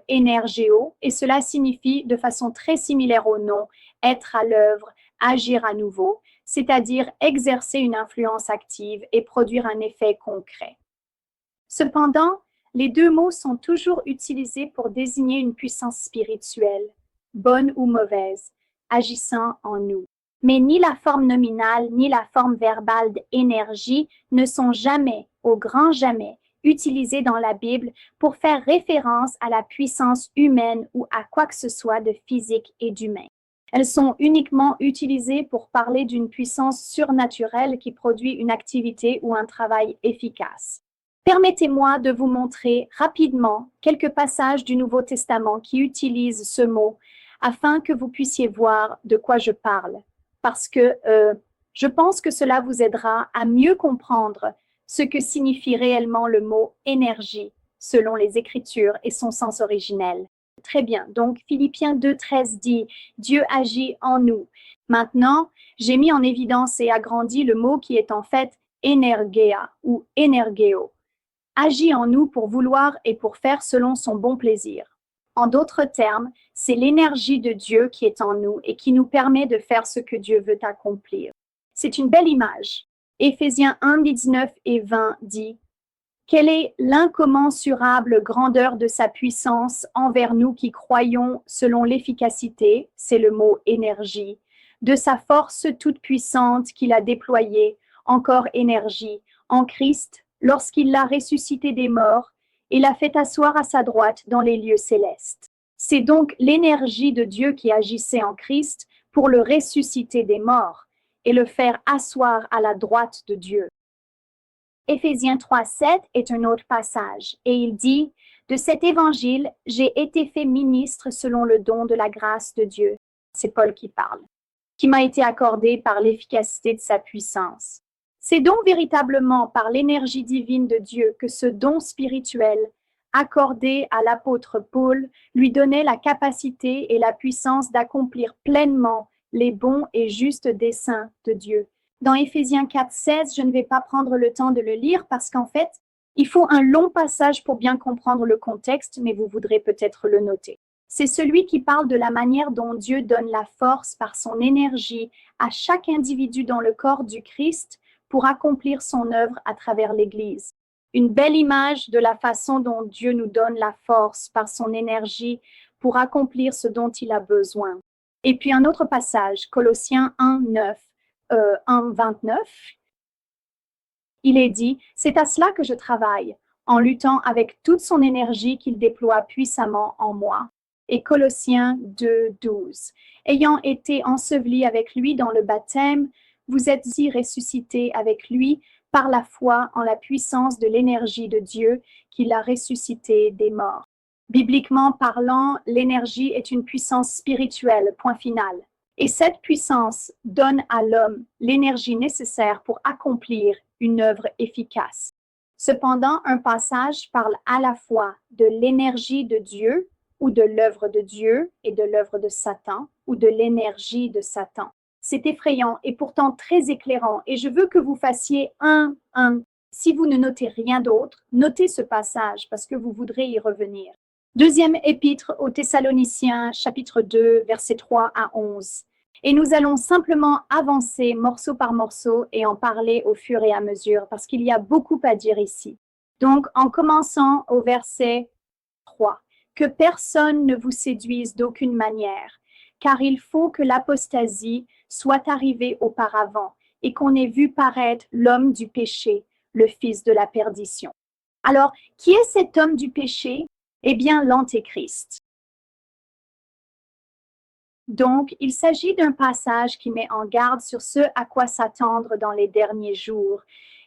énergéo, et cela signifie de façon très similaire au nom, être à l'œuvre, agir à nouveau, c'est-à-dire exercer une influence active et produire un effet concret. Cependant, les 2 mots sont toujours utilisés pour désigner une puissance spirituelle, bonne ou mauvaise, agissant en nous. Mais ni la forme nominale ni la forme verbale d'énergie ne sont jamais, au grand jamais, utilisées dans la Bible pour faire référence à la puissance humaine ou à quoi que ce soit de physique et d'humain. Elles sont uniquement utilisées pour parler d'une puissance surnaturelle qui produit une activité ou un travail efficace. Permettez-moi de vous montrer rapidement quelques passages du Nouveau Testament qui utilisent ce mot afin que vous puissiez voir de quoi je parle, parce que je pense que cela vous aidera à mieux comprendre ce que signifie réellement le mot énergie selon les Écritures et son sens originel. Très bien. Donc, Philippiens 2,13 dit « Dieu agit en nous ». Maintenant, j'ai mis en évidence et agrandi le mot qui est en fait « energeia » ou « energeo ». Agit en nous pour vouloir et pour faire selon son bon plaisir. En d'autres termes, c'est l'énergie de Dieu qui est en nous et qui nous permet de faire ce que Dieu veut accomplir. C'est une belle image. Éphésiens 1, 19 et 20 dit « Quelle est l'incommensurable grandeur de sa puissance envers nous qui croyons selon l'efficacité, c'est le mot énergie, de sa force toute puissante qu'il a déployée, encore énergie, en Christ, lorsqu'il l'a ressuscité des morts et l'a fait asseoir à sa droite dans les lieux célestes. » C'est donc l'énergie de Dieu qui agissait en Christ pour le ressusciter des morts et le faire asseoir à la droite de Dieu. Éphésiens 3,7 est un autre passage et il dit « De cet évangile, j'ai été fait ministre selon le don de la grâce de Dieu. » C'est Paul qui parle. Qui m'a été accordé par l'efficacité de sa puissance. C'est donc véritablement par l'énergie divine de Dieu que ce don spirituel accordé à l'apôtre Paul lui donnait la capacité et la puissance d'accomplir pleinement les bons et justes desseins de Dieu. Dans Éphésiens 4,16, je ne vais pas prendre le temps de le lire parce qu'en fait, il faut un long passage pour bien comprendre le contexte, mais vous voudrez peut-être le noter. C'est celui qui parle de la manière dont Dieu donne la force par son énergie à chaque individu dans le corps du Christ pour accomplir son œuvre à travers l'Église. Une belle image de la façon dont Dieu nous donne la force par son énergie pour accomplir ce dont il a besoin. Et puis un autre passage, Colossiens 1, 29, il est dit « C'est à cela que je travaille, en luttant avec toute son énergie qu'il déploie puissamment en moi. » Et Colossiens 2, 12. Ayant été ensevelis avec lui dans le baptême, vous êtes aussi ressuscités avec lui par la foi en la puissance de l'énergie de Dieu qui l'a ressuscité des morts. Bibliquement parlant, l'énergie est une puissance spirituelle, point final. Et cette puissance donne à l'homme l'énergie nécessaire pour accomplir une œuvre efficace. Cependant, un passage parle à la fois de l'énergie de Dieu ou de l'œuvre de Dieu et de l'œuvre de Satan ou de l'énergie de Satan. C'est effrayant et pourtant très éclairant et je veux que vous fassiez un. Si vous ne notez rien d'autre, notez ce passage parce que vous voudrez y revenir. Deuxième épître aux Thessaloniciens, chapitre 2, versets 3 à 11. Et nous allons simplement avancer morceau par morceau et en parler au fur et à mesure parce qu'il y a beaucoup à dire ici. Donc, en commençant au verset 3. Que personne ne vous séduise d'aucune manière, car il faut que l'apostasie soit arrivée auparavant et qu'on ait vu paraître l'homme du péché, le fils de la perdition. Alors, qui est cet homme du péché? Eh bien, l'Antéchrist. Donc, il s'agit d'un passage qui met en garde sur ce à quoi s'attendre dans les derniers jours.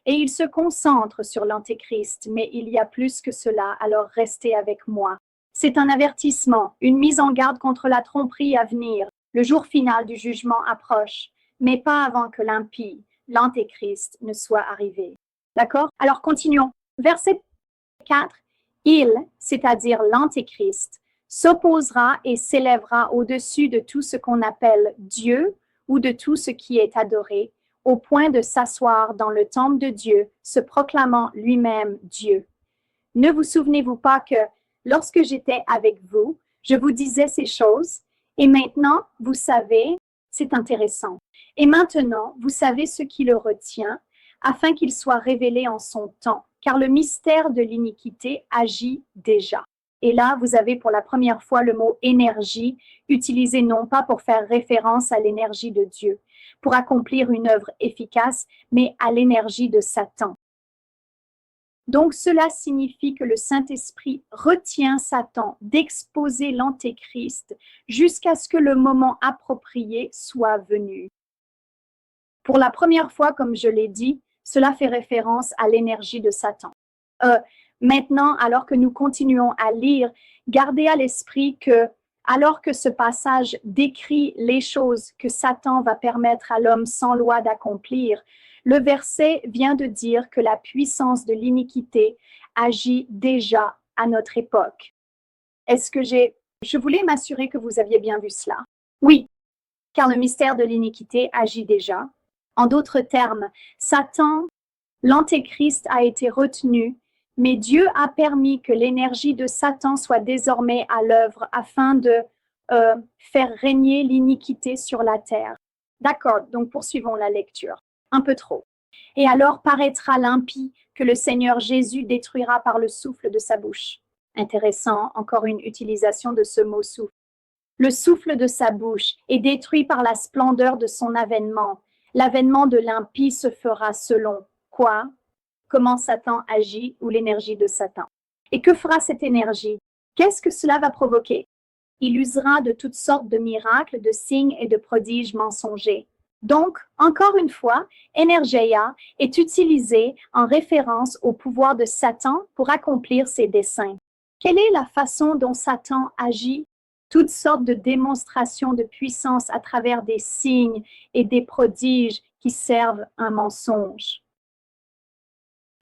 Et il se concentre sur l'Antéchrist, mais il y a plus que cela, alors restez avec moi. C'est un avertissement, une mise en garde contre la tromperie à venir. Le jour final du jugement approche, mais pas avant que l'impie, l'Antéchrist, ne soit arrivé. D'accord? Alors continuons. Verset 4. Il, c'est-à-dire l'Antéchrist, s'opposera et s'élèvera au-dessus de tout ce qu'on appelle Dieu ou de tout ce qui est adoré, au point de s'asseoir dans le temple de Dieu, se proclamant lui-même Dieu. Ne vous souvenez-vous pas que lorsque j'étais avec vous, je vous disais ces choses, et maintenant, vous savez, c'est intéressant. Et maintenant, vous savez ce qui le retient, afin qu'il soit révélé en son temps, car le mystère de l'iniquité agit déjà. Et là, vous avez pour la première fois le mot énergie, utilisé non pas pour faire référence à l'énergie de Dieu, pour accomplir une œuvre efficace, mais à l'énergie de Satan. Donc, cela signifie que le Saint-Esprit retient Satan d'exposer l'Antéchrist jusqu'à ce que le moment approprié soit venu. Pour la première fois, comme je l'ai dit, cela fait référence à l'énergie de Satan. Maintenant, alors que nous continuons à lire, gardez à l'esprit que Alors que ce passage décrit les choses que Satan va permettre à l'homme sans loi d'accomplir, le verset vient de dire que la puissance de l'iniquité agit déjà à notre époque. Je voulais m'assurer que vous aviez bien vu cela. Oui, car le mystère de l'iniquité agit déjà. En d'autres termes, Satan, l'Antéchrist a été retenu, mais Dieu a permis que l'énergie de Satan soit désormais à l'œuvre afin de faire régner l'iniquité sur la terre. D'accord, donc poursuivons la lecture. Un peu trop. Et alors paraîtra l'impie que le Seigneur Jésus détruira par le souffle de sa bouche. Intéressant, encore une utilisation de ce mot souffle. Le souffle de sa bouche est détruit par la splendeur de son avènement. L'avènement de l'impie se fera selon quoi? Comment Satan agit ou l'énergie de Satan. Et que fera cette énergie? Qu'est-ce que cela va provoquer? Il usera de toutes sortes de miracles, de signes et de prodiges mensongers. Donc, encore une fois, Energeia est utilisée en référence au pouvoir de Satan pour accomplir ses desseins. Quelle est la façon dont Satan agit? Toutes sortes de démonstrations de puissance à travers des signes et des prodiges qui servent un mensonge.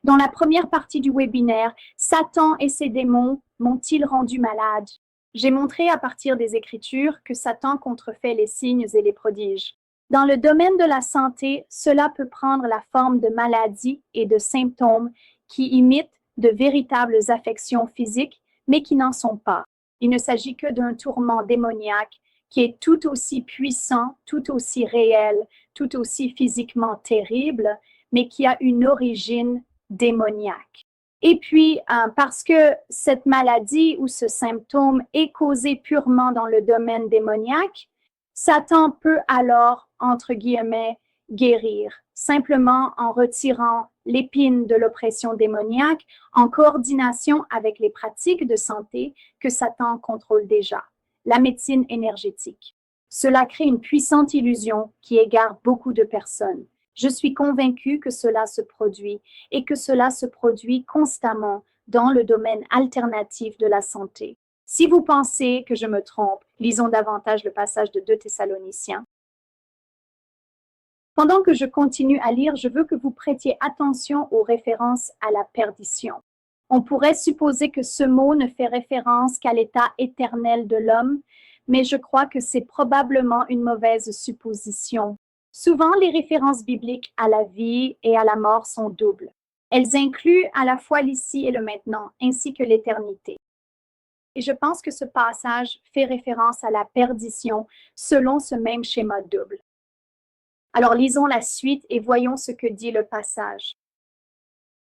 Dans la première partie du webinaire, Satan et ses démons m'ont-ils rendu malade? J'ai montré à partir des Écritures que Satan contrefait les signes et les prodiges. Dans le domaine de la santé, cela peut prendre la forme de maladies et de symptômes qui imitent de véritables affections physiques, mais qui n'en sont pas. Il ne s'agit que d'un tourment démoniaque qui est tout aussi puissant, tout aussi réel, tout aussi physiquement terrible, mais qui a une origine démoniaque. Et puis, parce que cette maladie ou ce symptôme est causé purement dans le domaine démoniaque, Satan peut alors, entre guillemets, guérir, simplement en retirant l'épine de l'oppression démoniaque en coordination avec les pratiques de santé que Satan contrôle déjà, la médecine énergétique. Cela crée une puissante illusion qui égare beaucoup de personnes. Je suis convaincue que cela se produit et que cela se produit constamment dans le domaine alternatif de la santé. Si vous pensez que je me trompe, lisons davantage le passage de 2 Thessaloniciens. Pendant que je continue à lire, je veux que vous prêtiez attention aux références à la perdition. On pourrait supposer que ce mot ne fait référence qu'à l'état éternel de l'homme, mais je crois que c'est probablement une mauvaise supposition. Souvent, les références bibliques à la vie et à la mort sont doubles. Elles incluent à la fois l'ici et le maintenant, ainsi que l'éternité. Et je pense que ce passage fait référence à la perdition selon ce même schéma double. Alors lisons la suite et voyons ce que dit le passage.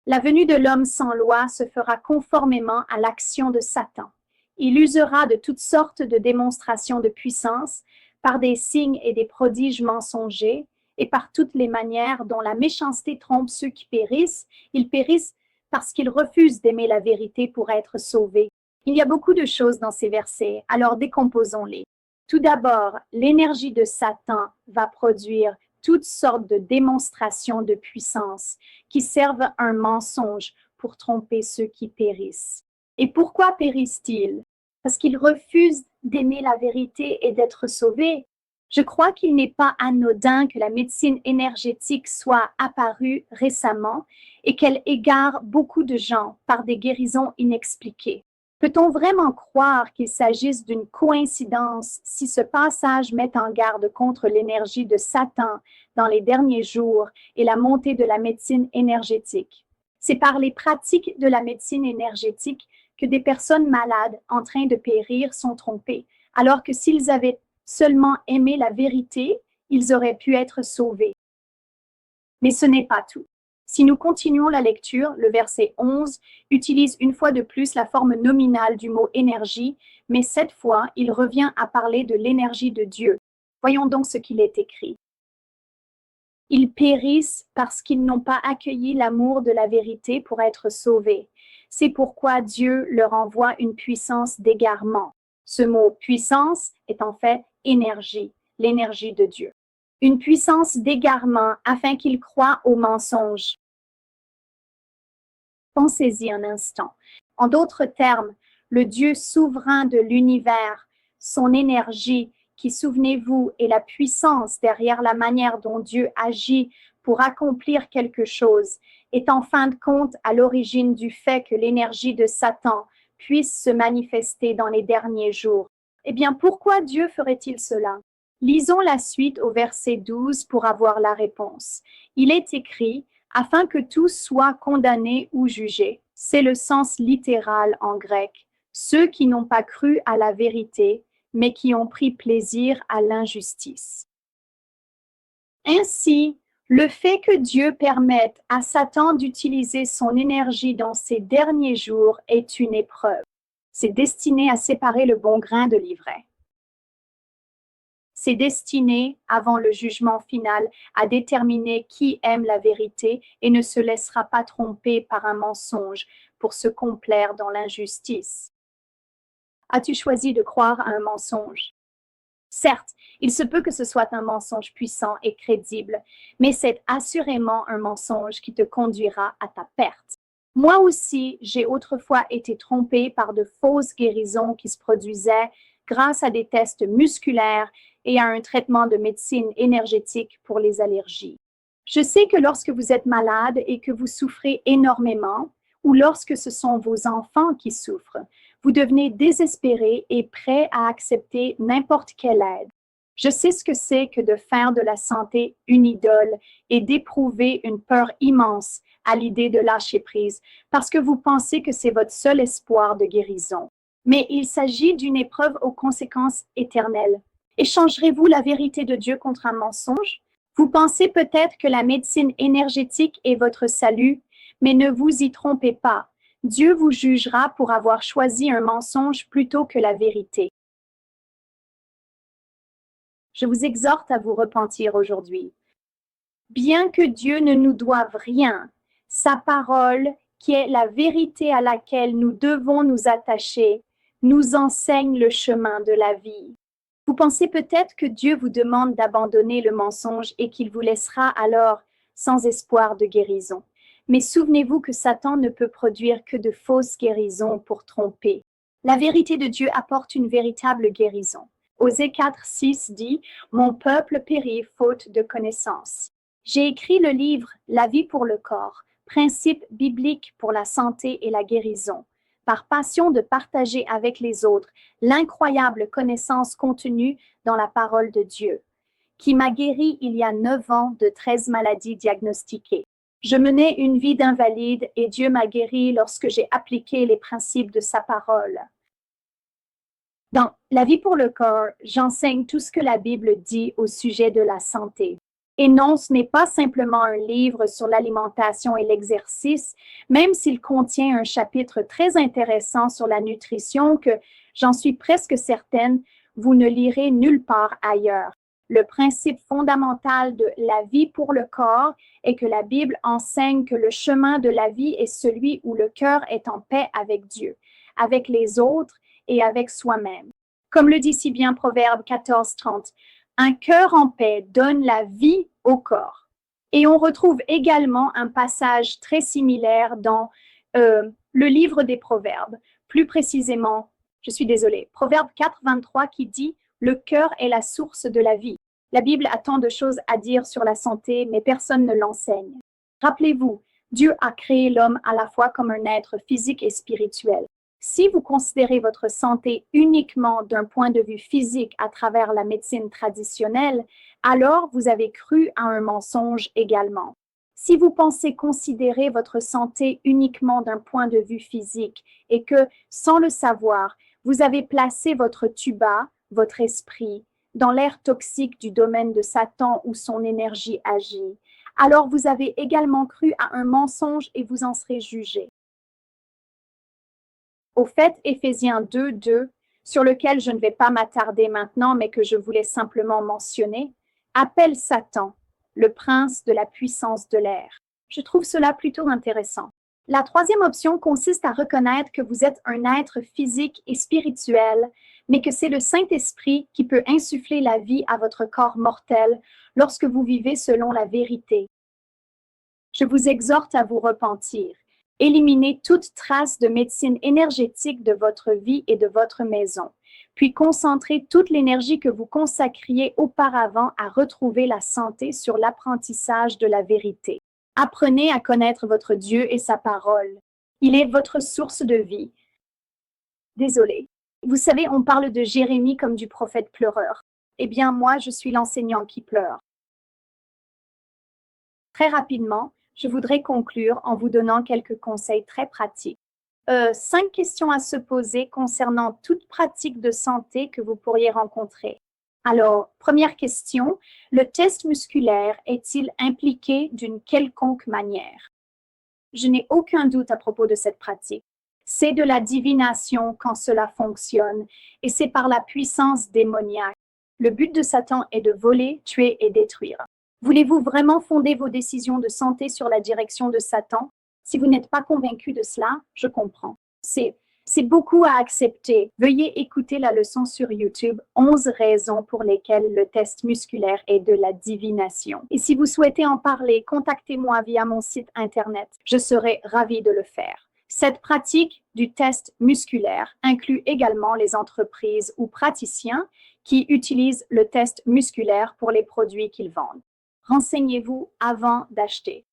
La venue de l'homme sans loi se fera conformément à l'action de Satan. Il usera de toutes sortes de démonstrations de puissance par des signes et des prodiges mensongers et par toutes les manières dont la méchanceté trompe ceux qui périssent. Ils périssent parce qu'ils refusent d'aimer la vérité pour être sauvés. Il y a beaucoup de choses dans ces versets, alors décomposons-les. Tout d'abord, l'énergie de Satan va produire toutes sortes de démonstrations de puissance qui servent un mensonge pour tromper ceux qui périssent. Et pourquoi périssent-ils? Parce qu'ils refusent d'aimer la vérité et d'être sauvés. Je crois qu'il n'est pas anodin que la médecine énergétique soit apparue récemment et qu'elle égare beaucoup de gens par des guérisons inexpliquées. Peut-on vraiment croire qu'il s'agisse d'une coïncidence si ce passage met en garde contre l'énergie de Satan dans les derniers jours et la montée de la médecine énergétique? C'est par les pratiques de la médecine énergétique que des personnes malades en train de périr sont trompées, alors que s'ils avaient seulement aimé la vérité, ils auraient pu être sauvés. Mais ce n'est pas tout. Si nous continuons la lecture, le verset 11 utilise une fois de plus la forme nominale du mot énergie, mais cette fois, il revient à parler de l'énergie de Dieu. Voyons donc ce qu'il est écrit. Ils périssent parce qu'ils n'ont pas accueilli l'amour de la vérité pour être sauvés. C'est pourquoi Dieu leur envoie une puissance d'égarement. Ce mot puissance est en fait énergie, l'énergie de Dieu. Une puissance d'égarement afin qu'ils croient au mensonge. Pensez-y un instant. En d'autres termes, le Dieu souverain de l'univers son énergie, qui, souvenez-vous, est la puissance derrière la manière dont Dieu agit pour accomplir quelque chose, est en fin de compte à l'origine du fait que l'énergie de Satan puisse se manifester dans les derniers jours. Eh bien, pourquoi Dieu ferait-il cela? Lisons la suite au verset 12 pour avoir la réponse. Il est écrit « afin que tous soient condamnés ou jugés ». C'est le sens littéral en grec. Ceux qui n'ont pas cru à la vérité, mais qui ont pris plaisir à l'injustice. Ainsi, le fait que Dieu permette à Satan d'utiliser son énergie dans ces derniers jours est une épreuve. C'est destiné à séparer le bon grain de l'ivraie. C'est destiné, avant le jugement final, à déterminer qui aime la vérité et ne se laissera pas tromper par un mensonge pour se complaire dans l'injustice. As-tu choisi de croire à un mensonge? Certes, il se peut que ce soit un mensonge puissant et crédible, mais c'est assurément un mensonge qui te conduira à ta perte. Moi aussi, j'ai autrefois été trompée par de fausses guérisons qui se produisaient grâce à des tests musculaires et à un traitement de médecine énergétique pour les allergies. Je sais que lorsque vous êtes malade et que vous souffrez énormément, ou lorsque ce sont vos enfants qui souffrent, vous devenez désespéré et prêt à accepter n'importe quelle aide. Je sais ce que c'est que de faire de la santé une idole et d'éprouver une peur immense à l'idée de lâcher prise parce que vous pensez que c'est votre seul espoir de guérison. Mais il s'agit d'une épreuve aux conséquences éternelles. Échangerez-vous la vérité de Dieu contre un mensonge? Vous pensez peut-être que la médecine énergétique est votre salut, mais ne vous y trompez pas. Dieu vous jugera pour avoir choisi un mensonge plutôt que la vérité. Je vous exhorte à vous repentir aujourd'hui. Bien que Dieu ne nous doive rien, sa parole, qui est la vérité à laquelle nous devons nous attacher, nous enseigne le chemin de la vie. Vous pensez peut-être que Dieu vous demande d'abandonner le mensonge et qu'il vous laissera alors sans espoir de guérison. Mais souvenez-vous que Satan ne peut produire que de fausses guérisons pour tromper. La vérité de Dieu apporte une véritable guérison. Osée 4:6 dit « Mon peuple périt faute de connaissance ». J'ai écrit le livre « La vie pour le corps, principes bibliques pour la santé et la guérison ». Par passion de partager avec les autres l'incroyable connaissance contenue dans la parole de Dieu, qui m'a guéri il y a 9 ans de 13 maladies diagnostiquées. Je menais une vie d'invalide et Dieu m'a guéri lorsque j'ai appliqué les principes de sa parole. Dans La vie pour le corps, j'enseigne tout ce que la Bible dit au sujet de la santé. Et non, ce n'est pas simplement un livre sur l'alimentation et l'exercice, même s'il contient un chapitre très intéressant sur la nutrition que, j'en suis presque certaine, vous ne lirez nulle part ailleurs. Le principe fondamental de la vie pour le corps est que la Bible enseigne que le chemin de la vie est celui où le cœur est en paix avec Dieu, avec les autres et avec soi-même. Comme le dit si bien Proverbe 14:30, un cœur en paix donne la vie au corps. Et on retrouve également un passage très similaire dans le livre des Proverbes. Plus précisément, je suis désolée, Proverbe 4:23 qui dit « Le cœur est la source de la vie ». La Bible a tant de choses à dire sur la santé, mais personne ne l'enseigne. Rappelez-vous, Dieu a créé l'homme à la fois comme un être physique et spirituel. Si vous considérez votre santé uniquement d'un point de vue physique à travers la médecine traditionnelle, alors vous avez cru à un mensonge également. Si vous pensez considérer votre santé uniquement d'un point de vue physique et que, sans le savoir, vous avez placé votre tuba, votre esprit, dans l'air toxique du domaine de Satan où son énergie agit, alors vous avez également cru à un mensonge et vous en serez jugé. Au fait, Éphésiens 2:2, sur lequel je ne vais pas m'attarder maintenant, mais que je voulais simplement mentionner, appelle Satan, le prince de la puissance de l'air. Je trouve cela plutôt intéressant. La troisième option consiste à reconnaître que vous êtes un être physique et spirituel, mais que c'est le Saint-Esprit qui peut insuffler la vie à votre corps mortel lorsque vous vivez selon la vérité. Je vous exhorte à vous repentir. Éliminez toute trace de médecine énergétique de votre vie et de votre maison. puis concentrez toute l'énergie que vous consacriez auparavant à retrouver la santé sur l'apprentissage de la vérité. Apprenez à connaître votre Dieu et sa parole. Il est votre source de vie. Désolé. Vous savez, on parle de Jérémie comme du prophète pleureur. Eh bien, moi, je suis l'enseignant qui pleure. Très rapidement, je voudrais conclure en vous donnant quelques conseils très pratiques. 5 questions à se poser concernant toute pratique de santé que vous pourriez rencontrer. Alors, première question, le test musculaire est-il impliqué d'une quelconque manière? Je n'ai aucun doute à propos de cette pratique. C'est de la divination quand cela fonctionne et c'est par la puissance démoniaque. Le but de Satan est de voler, tuer et détruire. Voulez-vous vraiment fonder vos décisions de santé sur la direction de Satan? Si vous n'êtes pas convaincu de cela, je comprends. C'est beaucoup à accepter. Veuillez écouter la leçon sur YouTube, 11 raisons pour lesquelles le test musculaire est de la divination. Et si vous souhaitez en parler, contactez-moi via mon site Internet. Je serai ravie de le faire. Cette pratique du test musculaire inclut également les entreprises ou praticiens qui utilisent le test musculaire pour les produits qu'ils vendent. Renseignez-vous avant d'acheter.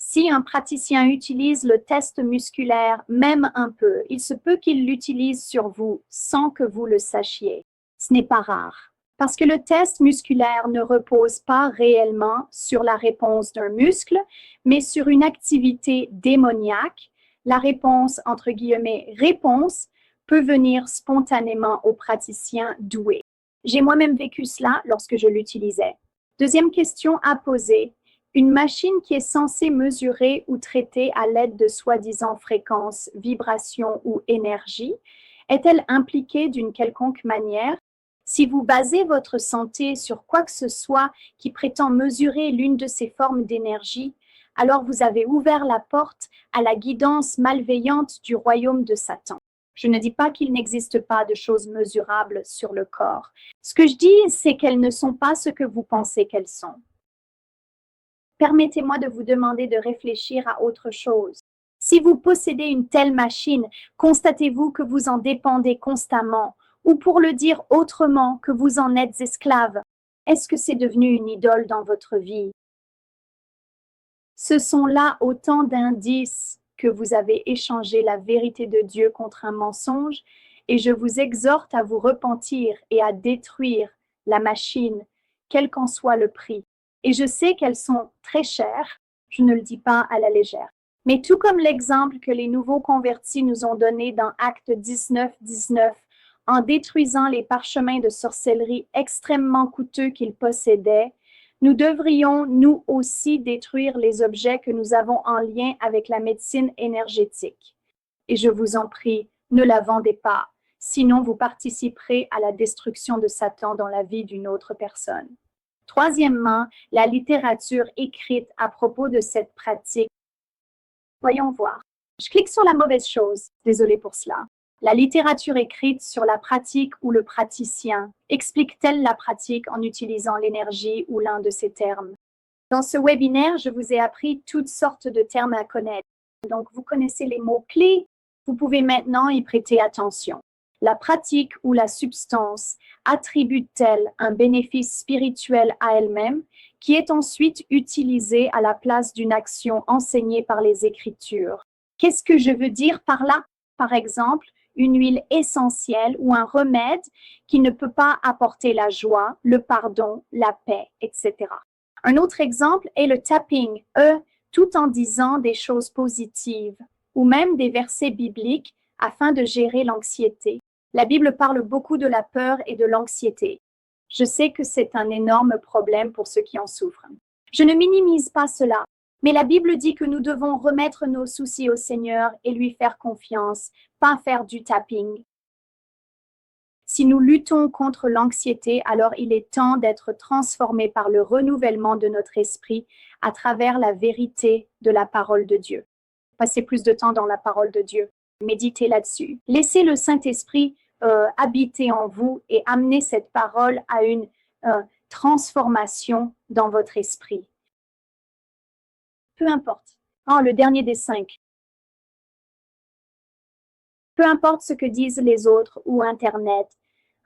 Si un praticien utilise le test musculaire même un peu, il se peut qu'il l'utilise sur vous sans que vous le sachiez. Ce n'est pas rare, parce que le test musculaire ne repose pas réellement sur la réponse d'un muscle, mais sur une activité démoniaque. La réponse, entre guillemets, réponse, peut venir spontanément au praticien doué. J'ai moi-même vécu cela lorsque je l'utilisais. Deuxième question à poser. Une machine qui est censée mesurer ou traiter à l'aide de soi-disant fréquences, vibrations ou énergie, est-elle impliquée d'une quelconque manière? Si vous basez votre santé sur quoi que ce soit qui prétend mesurer l'une de ces formes d'énergie, alors vous avez ouvert la porte à la guidance malveillante du royaume de Satan. Je ne dis pas qu'il n'existe pas de choses mesurables sur le corps. Ce que je dis, c'est qu'elles ne sont pas ce que vous pensez qu'elles sont. Permettez-moi de vous demander de réfléchir à autre chose. Si vous possédez une telle machine, constatez-vous que vous en dépendez constamment, ou pour le dire autrement, que vous en êtes esclave. Est-ce que c'est devenu une idole dans votre vie? Ce sont là autant d'indices que vous avez échangé la vérité de Dieu contre un mensonge, et je vous exhorte à vous repentir et à détruire la machine, quel qu'en soit le prix. Et je sais qu'elles sont très chères, je ne le dis pas à la légère. Mais tout comme l'exemple que les nouveaux convertis nous ont donné dans Actes 19, 19, en détruisant les parchemins de sorcellerie extrêmement coûteux qu'ils possédaient, nous devrions nous aussi détruire les objets que nous avons en lien avec la médecine énergétique. Et je vous en prie, ne la vendez pas, sinon vous participerez à la destruction de Satan dans la vie d'une autre personne. Troisièmement, la littérature écrite à propos de cette pratique. Voyons voir. Je clique sur la mauvaise chose. Désolée pour cela. La littérature écrite sur la pratique ou le praticien explique-t-elle la pratique en utilisant l'énergie ou l'un de ces termes? Dans ce webinaire, je vous ai appris toutes sortes de termes à connaître. Donc, vous connaissez les mots-clés. Vous pouvez maintenant y prêter attention. La pratique ou la substance attribue-t-elle un bénéfice spirituel à elle-même qui est ensuite utilisé à la place d'une action enseignée par les Écritures? Qu'est-ce que je veux dire par là? Par exemple, une huile essentielle ou un remède qui ne peut pas apporter la joie, le pardon, la paix, etc. Un autre exemple est le tapping, tout en disant des choses positives ou même des versets bibliques afin de gérer l'anxiété. La Bible parle beaucoup de la peur et de l'anxiété. Je sais que c'est un énorme problème pour ceux qui en souffrent. Je ne minimise pas cela, mais la Bible dit que nous devons remettre nos soucis au Seigneur et lui faire confiance, pas faire du tapping. Si nous luttons contre l'anxiété, alors il est temps d'être transformés par le renouvellement de notre esprit à travers la vérité de la parole de Dieu. Passez plus de temps dans la parole de Dieu. Méditez là-dessus. Laissez le Saint-Esprit habiter en vous et amener cette parole à une transformation dans votre esprit. Peu importe. Le dernier des 5. Peu importe ce que disent les autres ou Internet,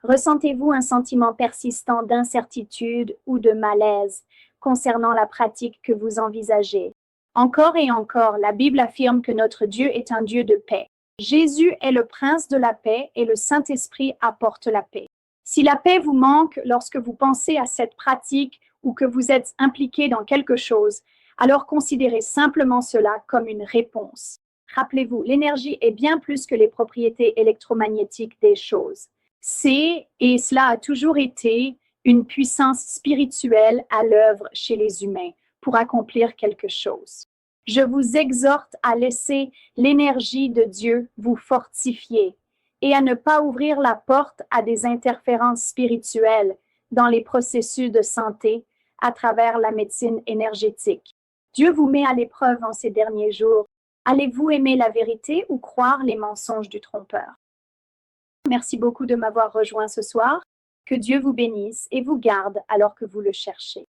ressentez-vous un sentiment persistant d'incertitude ou de malaise concernant la pratique que vous envisagez? Encore et encore, la Bible affirme que notre Dieu est un Dieu de paix. Jésus est le prince de la paix et le Saint-Esprit apporte la paix. Si la paix vous manque lorsque vous pensez à cette pratique ou que vous êtes impliqué dans quelque chose, alors considérez simplement cela comme une réponse. Rappelez-vous, l'énergie est bien plus que les propriétés électromagnétiques des choses. C'est, et cela a toujours été, une puissance spirituelle à l'œuvre chez les humains pour accomplir quelque chose. Je vous exhorte à laisser l'énergie de Dieu vous fortifier et à ne pas ouvrir la porte à des interférences spirituelles dans les processus de santé à travers la médecine énergétique. Dieu vous met à l'épreuve en ces derniers jours. Allez-vous aimer la vérité ou croire les mensonges du trompeur? Merci beaucoup de m'avoir rejoint ce soir. Que Dieu vous bénisse et vous garde alors que vous le cherchez.